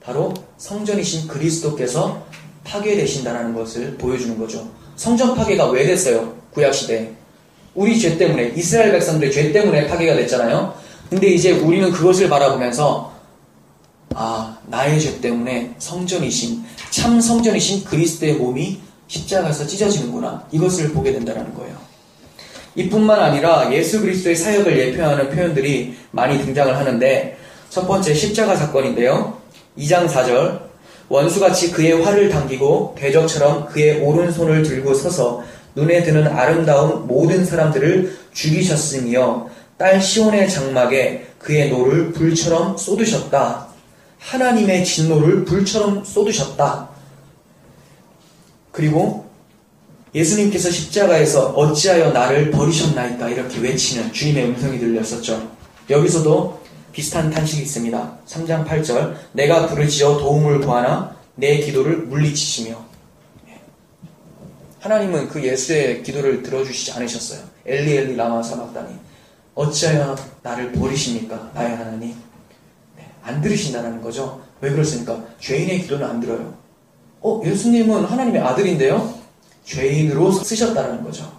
바로 성전이신 그리스도께서 파괴되신다는 것을 보여주는 거죠. 성전 파괴가 왜 됐어요? 구약시대에. 우리 죄 때문에, 이스라엘 백성들의 죄 때문에 파괴가 됐잖아요. 근데 이제 우리는 그것을 바라보면서 나의 죄 때문에 참 성전이신 그리스도의 몸이 십자가에서 찢어지는구나. 이것을 보게 된다는 거예요. 이뿐만 아니라 예수 그리스도의 사역을 예표하는 표현들이 많이 등장을 하는데, 첫 번째 십자가 사건인데요. 2장 4절, 원수같이 그의 활을 당기고 대적처럼 그의 오른손을 들고 서서 눈에 드는 아름다운 모든 사람들을 죽이셨으며 딸 시온의 장막에 그의 노를 불처럼 쏟으셨다. 하나님의 진노를 불처럼 쏟으셨다. 그리고 예수님께서 십자가에서 어찌하여 나를 버리셨나이까 이렇게 외치는 주님의 음성이 들렸었죠. 여기서도 비슷한 탄식이 있습니다. 3장 8절, 내가 부르짖어 도움을 구하나 내 기도를 물리치시며. 하나님은 그 예수의 기도를 들어주시지 않으셨어요. 엘리 엘리 라마 사박다니, 어찌하여 나를 버리십니까 나의 하나님. 안 들으신다는 거죠. 왜 그렇습니까? 죄인의 기도는 안 들어요. 예수님은 하나님의 아들인데요? 죄인으로 쓰셨다는 거죠.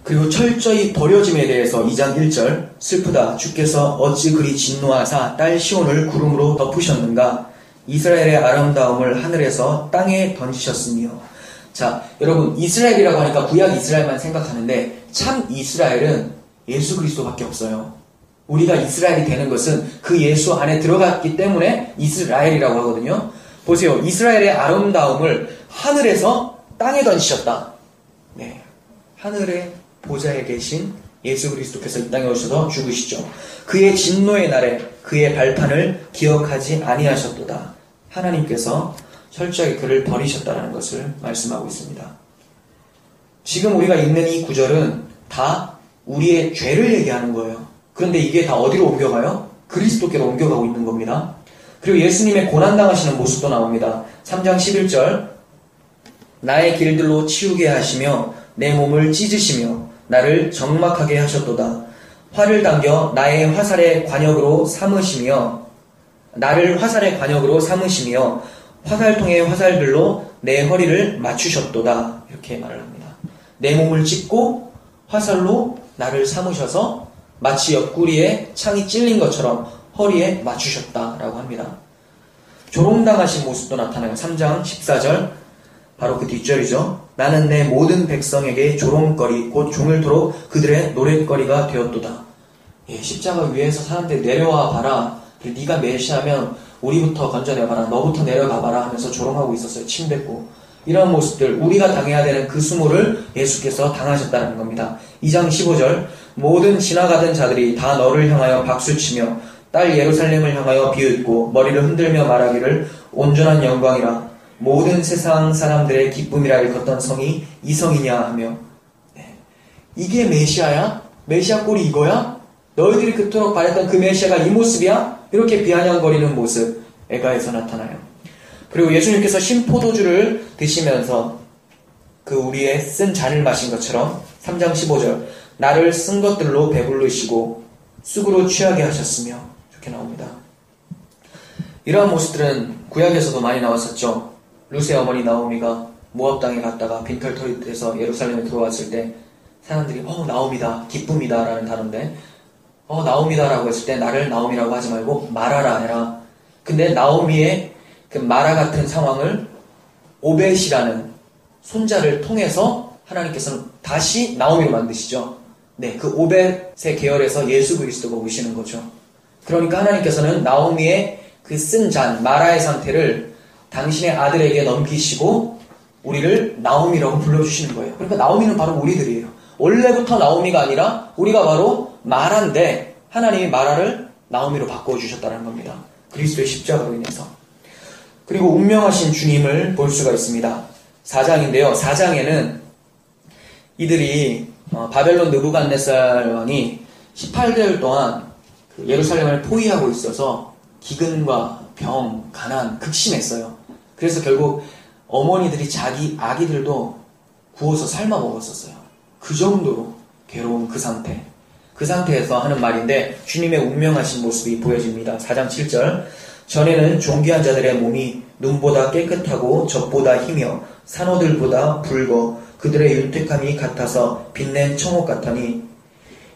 그리고 철저히 버려짐에 대해서 2장 1절, 슬프다. 주께서 어찌 그리 진노하사 딸 시온을 구름으로 덮으셨는가. 이스라엘의 아름다움을 하늘에서 땅에 던지셨으며. 자, 여러분, 이스라엘이라고 하니까 구약 이스라엘만 생각하는데 참 이스라엘은 예수 그리스도밖에 없어요. 우리가 이스라엘이 되는 것은 그 예수 안에 들어갔기 때문에 이스라엘이라고 하거든요. 보세요. 이스라엘의 아름다움을 하늘에서 땅에 던지셨다. 네, 하늘의 보좌에 계신 예수 그리스도께서 이 땅에 오셔서 죽으시죠. 그의 진노의 날에 그의 발판을 기억하지 아니하셨도다. 하나님께서 철저하게 그를 버리셨다는 것을 말씀하고 있습니다. 지금 우리가 읽는 이 구절은 다 우리의 죄를 얘기하는 거예요. 그런데 이게 다 어디로 옮겨가요? 그리스도께로 옮겨가고 있는 겁니다. 그리고 예수님의 고난당하시는 모습도 나옵니다. 3장 11절, 나의 길들로 치우게 하시며 내 몸을 찢으시며 나를 적막하게 하셨도다. 활을 당겨 나의 화살의 관역으로 삼으시며 나를 화살의 관역으로 삼으시며 화살통의 화살들로 내 허리를 맞추셨도다. 이렇게 말을 합니다. 내 몸을 찢고 화살로 나를 삼으셔서 마치 옆구리에 창이 찔린 것처럼 허리에 맞추셨다라고 합니다. 조롱당하신 모습도 나타나요. 3장 14절, 바로 그 뒷절이죠. 나는 내 모든 백성에게 조롱거리 곧 종일토록 그들의 노랫거리가 되었도다. 십자가 위에서 사람들이 내려와 봐라. 네가 메시아면 우리부터 건져내봐라. 너부터 내려가봐라 하면서 조롱하고 있었어요. 침 뱉고. 이런 모습들, 우리가 당해야 되는 그 수모를 예수께서 당하셨다는 겁니다. 2장 15절, 모든 지나가던 자들이 다 너를 향하여 박수치며 딸 예루살렘을 향하여 비웃고 머리를 흔들며 말하기를 온전한 영광이라 모든 세상 사람들의 기쁨이라 일컫던 성이 이 성이냐 하며. 이게 메시아야? 메시아 꼴이 이거야? 너희들이 그토록 바랬던 그 메시아가 이 모습이야? 이렇게 비아냥거리는 모습, 에가에서 나타나요. 그리고 예수님께서 신포도주를 드시면서 그 우리의 쓴 잔을 마신 것처럼 3장 15절, 나를 쓴 것들로 배부르시고 쑥으로 취하게 하셨으며, 이렇게 나옵니다. 이러한 모습들은 구약에서도 많이 나왔었죠. 룻의 어머니 나오미가 모압 땅에 갔다가 빈털터리 돼서 예루살렘에 들어왔을 때 사람들이 나오미다, 기쁨이다 라는 단어인데, 나오미다라고 했을 때 나를 나오미라고 하지 말고 마라라 해라. 근데 나오미의 그 마라 같은 상황을 오벳이라는 손자를 통해서 하나님께서는 다시 나오미로 만드시죠. 네, 그 오벳의 계열에서 예수 그리스도가 오시는 거죠. 그러니까 하나님께서는 나오미의 그 쓴 잔, 마라의 상태를 당신의 아들에게 넘기시고 우리를 나오미라고 불러주시는 거예요. 그러니까 나오미는 바로 우리들이에요. 원래부터 나오미가 아니라 우리가 바로 마라인데 하나님이 마라를 나오미로 바꿔주셨다는 겁니다. 그리스도의 십자가로 인해서. 그리고 운명하신 주님을 볼 수가 있습니다. 4장인데요. 4장에는 이들이 바벨론 느부갓네살 왕이 18개월 동안 예루살렘을 포위하고 있어서 기근과 병, 가난 극심했어요. 그래서 결국 어머니들이 자기 아기들도 구워서 삶아 먹었었어요. 그 정도로 괴로운 그 상태. 그 상태에서 하는 말인데 주님의 운명하신 모습이 보여집니다. 4장 7절, 전에는 존귀한 자들의 몸이 눈보다 깨끗하고 젖보다 희며 산호들보다 붉어 그들의 윤택함이 같아서 빛낸 청옥 같으니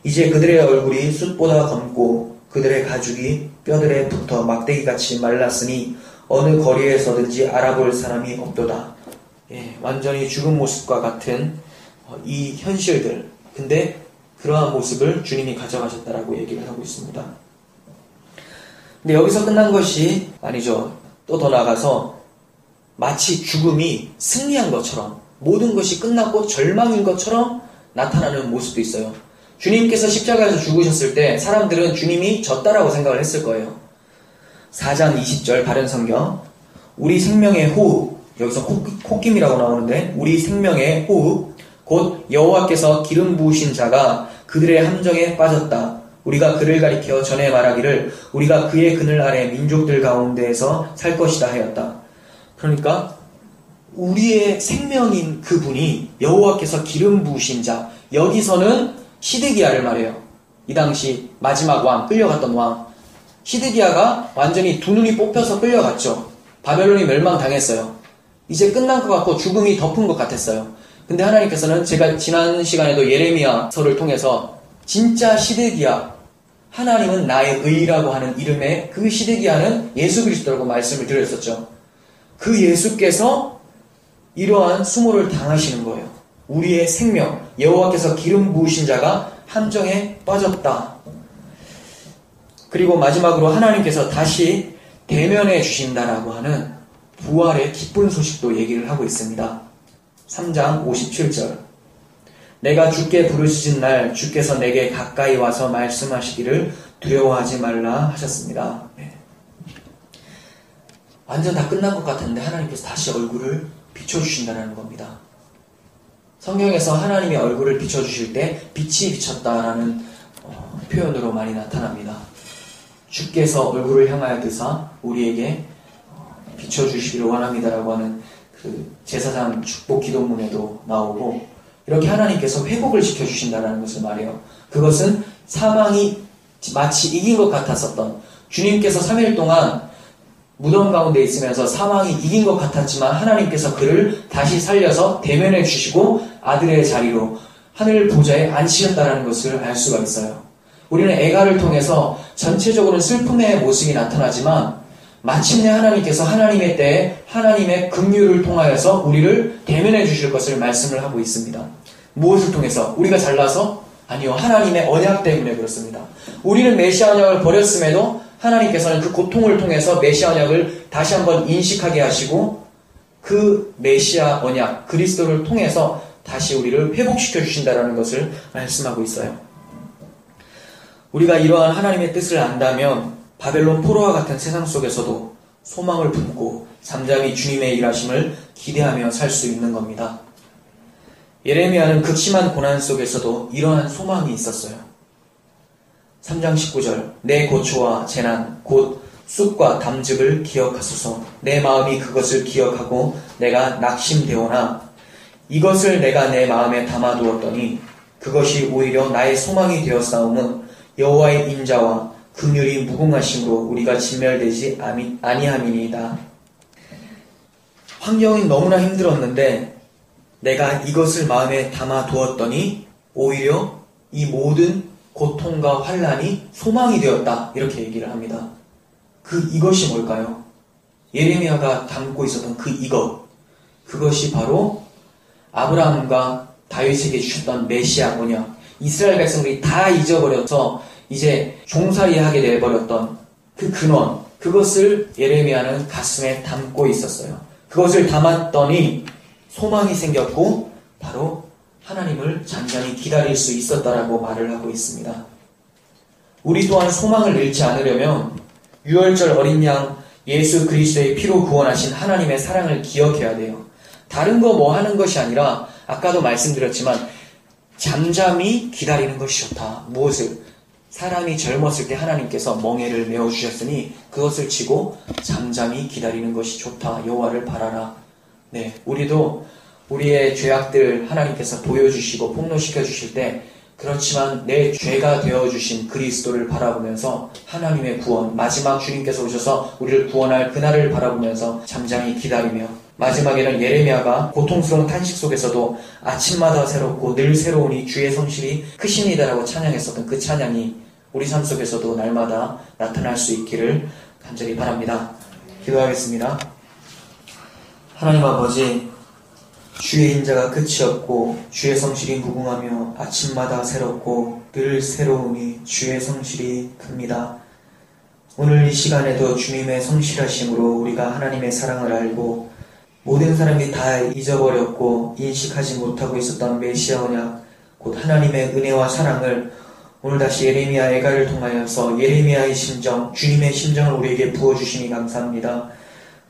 이제 그들의 얼굴이 숯보다 검고 그들의 가죽이 뼈들에 붙어 막대기같이 말랐으니 어느 거리에서든지 알아볼 사람이 없도다. 완전히 죽은 모습과 같은 이 현실들. 근데 그러한 모습을 주님이 가져가셨다라고 얘기를 하고 있습니다. 근데 여기서 끝난 것이 아니죠. 또 더 나아가서 마치 죽음이 승리한 것처럼 모든 것이 끝났고 절망인 것처럼 나타나는 모습도 있어요. 주님께서 십자가에서 죽으셨을 때 사람들은 주님이 졌다라고 생각을 했을 거예요. 4장 20절 바른 성경. 우리 생명의 호흡, 여기서 콧김이라고 나오는데 우리 생명의 호흡 곧 여호와께서 기름 부으신 자가 그들의 함정에 빠졌다. 우리가 그를 가리켜 전에 말하기를 우리가 그의 그늘 아래 민족들 가운데에서 살 것이다 하였다. 그러니까 우리의 생명인 그분이 여호와께서 기름 부으신 자, 여기서는 시드기야를 말해요. 이 당시 마지막 왕, 끌려갔던 왕. 시드기야가 완전히 두 눈이 뽑혀서 끌려갔죠. 바벨론이 멸망당했어요. 이제 끝난 것 같고 죽음이 덮은 것 같았어요. 근데 하나님께서는 제가 지난 시간에도 예레미야서를 통해서 진짜 시드기야, 하나님은 나의 의라고 하는 이름의 그 시드기야는 예수 그리스도라고 말씀을 드렸었죠. 그 예수께서 이러한 수모를 당하시는 거예요. 우리의 생명, 여호와께서 기름 부으신 자가 함정에 빠졌다. 그리고 마지막으로 하나님께서 다시 대면해 주신다라고 하는 부활의 기쁜 소식도 얘기를 하고 있습니다. 3장 57절. 내가 주께 부르짖은 날 주께서 내게 가까이 와서 말씀하시기를 두려워하지 말라 하셨습니다. 완전 다 끝난 것 같은데 하나님께서 다시 얼굴을 비춰주신다는 겁니다. 성경에서 하나님의 얼굴을 비춰주실 때 빛이 비쳤다라는 표현으로 많이 나타납니다. 주께서 얼굴을 향하여 드사 우리에게 비춰주시기를 원합니다라고 하는 그 제사장 축복 기도문에도 나오고, 이렇게 하나님께서 회복을 시켜주신다는 것을 말해요. 그것은 사망이 마치 이긴 것 같았었던, 주님께서 3일 동안 무덤 가운데 있으면서 사망이 이긴 것 같았지만 하나님께서 그를 다시 살려서 대면해 주시고 아들의 자리로 하늘 보좌에 앉히셨다는 것을 알 수가 있어요. 우리는 애가를 통해서 전체적으로는 슬픔의 모습이 나타나지만 마침내 하나님께서 하나님의 때에 하나님의 긍휼을 통하여서 우리를 대면해 주실 것을 말씀을 하고 있습니다. 무엇을 통해서? 우리가 잘나서? 아니요, 하나님의 언약 때문에 그렇습니다. 우리는 메시아 언약을 버렸음에도 하나님께서는 그 고통을 통해서 메시아 언약을 다시 한번 인식하게 하시고 그 메시아 언약, 그리스도를 통해서 다시 우리를 회복시켜 주신다는 것을 말씀하고 있어요. 우리가 이러한 하나님의 뜻을 안다면 바벨론 포로와 같은 세상 속에서도 소망을 품고 잠잠히 주님의 일하심을 기대하며 살 수 있는 겁니다. 예레미야는 극심한 고난 속에서도 이러한 소망이 있었어요. 3장 19절. 내 고초와 재난 곧 쑥과 담즙을 기억하소서. 내 마음이 그것을 기억하고 내가 낙심되오나 이것을 내가 내 마음에 담아두었더니 그것이 오히려 나의 소망이 되었사오며 여호와의 인자와 긍휼이 무궁하심으로 우리가 진멸되지 아니함이니이다. 환경이 너무나 힘들었는데 내가 이것을 마음에 담아두었더니 오히려 이 모든 고통과 환난이 소망이 되었다. 이렇게 얘기를 합니다. 이것이 뭘까요? 예레미야가 담고 있었던 그것이 바로 아브라함과 다윗에게 주셨던 메시아 언약. 이스라엘 백성들이 다 잊어버려서 이제 종살이하게 되어버렸던 그 근원, 그것을 예레미야는 가슴에 담고 있었어요. 그것을 담았더니 소망이 생겼고 바로 하나님을 잠잠히 기다릴 수 있었다라고 말을 하고 있습니다. 우리 또한 소망을 잃지 않으려면 유월절 어린 양 예수 그리스도의 피로 구원하신 하나님의 사랑을 기억해야 돼요. 다른 거 뭐 하는 것이 아니라 아까도 말씀드렸지만 잠잠히 기다리는 것이 좋다. 무엇을? 사람이 젊었을 때 하나님께서 멍에를 메어주셨으니 그것을 치고 잠잠히 기다리는 것이 좋다. 여호와를 바라라. 네, 우리도 우리의 죄악들 하나님께서 보여주시고 폭로시켜 주실 때 그렇지만 내 죄가 되어주신 그리스도를 바라보면서 하나님의 구원, 마지막 주님께서 오셔서 우리를 구원할 그날을 바라보면서 잠잠히 기다리며 마지막에는 예레미야가 고통스러운 탄식 속에서도 아침마다 새롭고 늘 새로우니 주의 성실이 크십니다라고 찬양했었던 그 찬양이 우리 삶 속에서도 날마다 나타날 수 있기를 간절히 바랍니다. 기도하겠습니다. 하나님 아버지, 주의 인자가 끝이 없고 주의 성실이 무궁하며 아침마다 새롭고 늘 새로우니 주의 성실이 큽니다. 오늘 이 시간에도 주님의 성실하심으로 우리가 하나님의 사랑을 알고 모든 사람이 다 잊어버렸고 인식하지 못하고 있었던 메시아 언약, 곧 하나님의 은혜와 사랑을 오늘 다시 예레미야 애가를 통하여서 예레미야의 심정, 주님의 심정을 우리에게 부어주시니 감사합니다.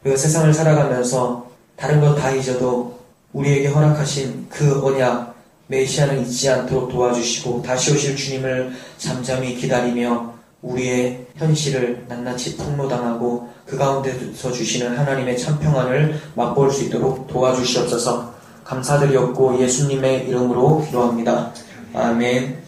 우리가 세상을 살아가면서 다른 것 다 잊어도 우리에게 허락하신 그 언약, 메시아는 잊지 않도록 도와주시고 다시 오실 주님을 잠잠히 기다리며 우리의 현실을 낱낱이 폭로당하고 그 가운데서 주시는 하나님의 참평안을 맛볼 수 있도록 도와주시옵소서. 감사드리옵고 예수님의 이름으로 기도합니다. 아멘.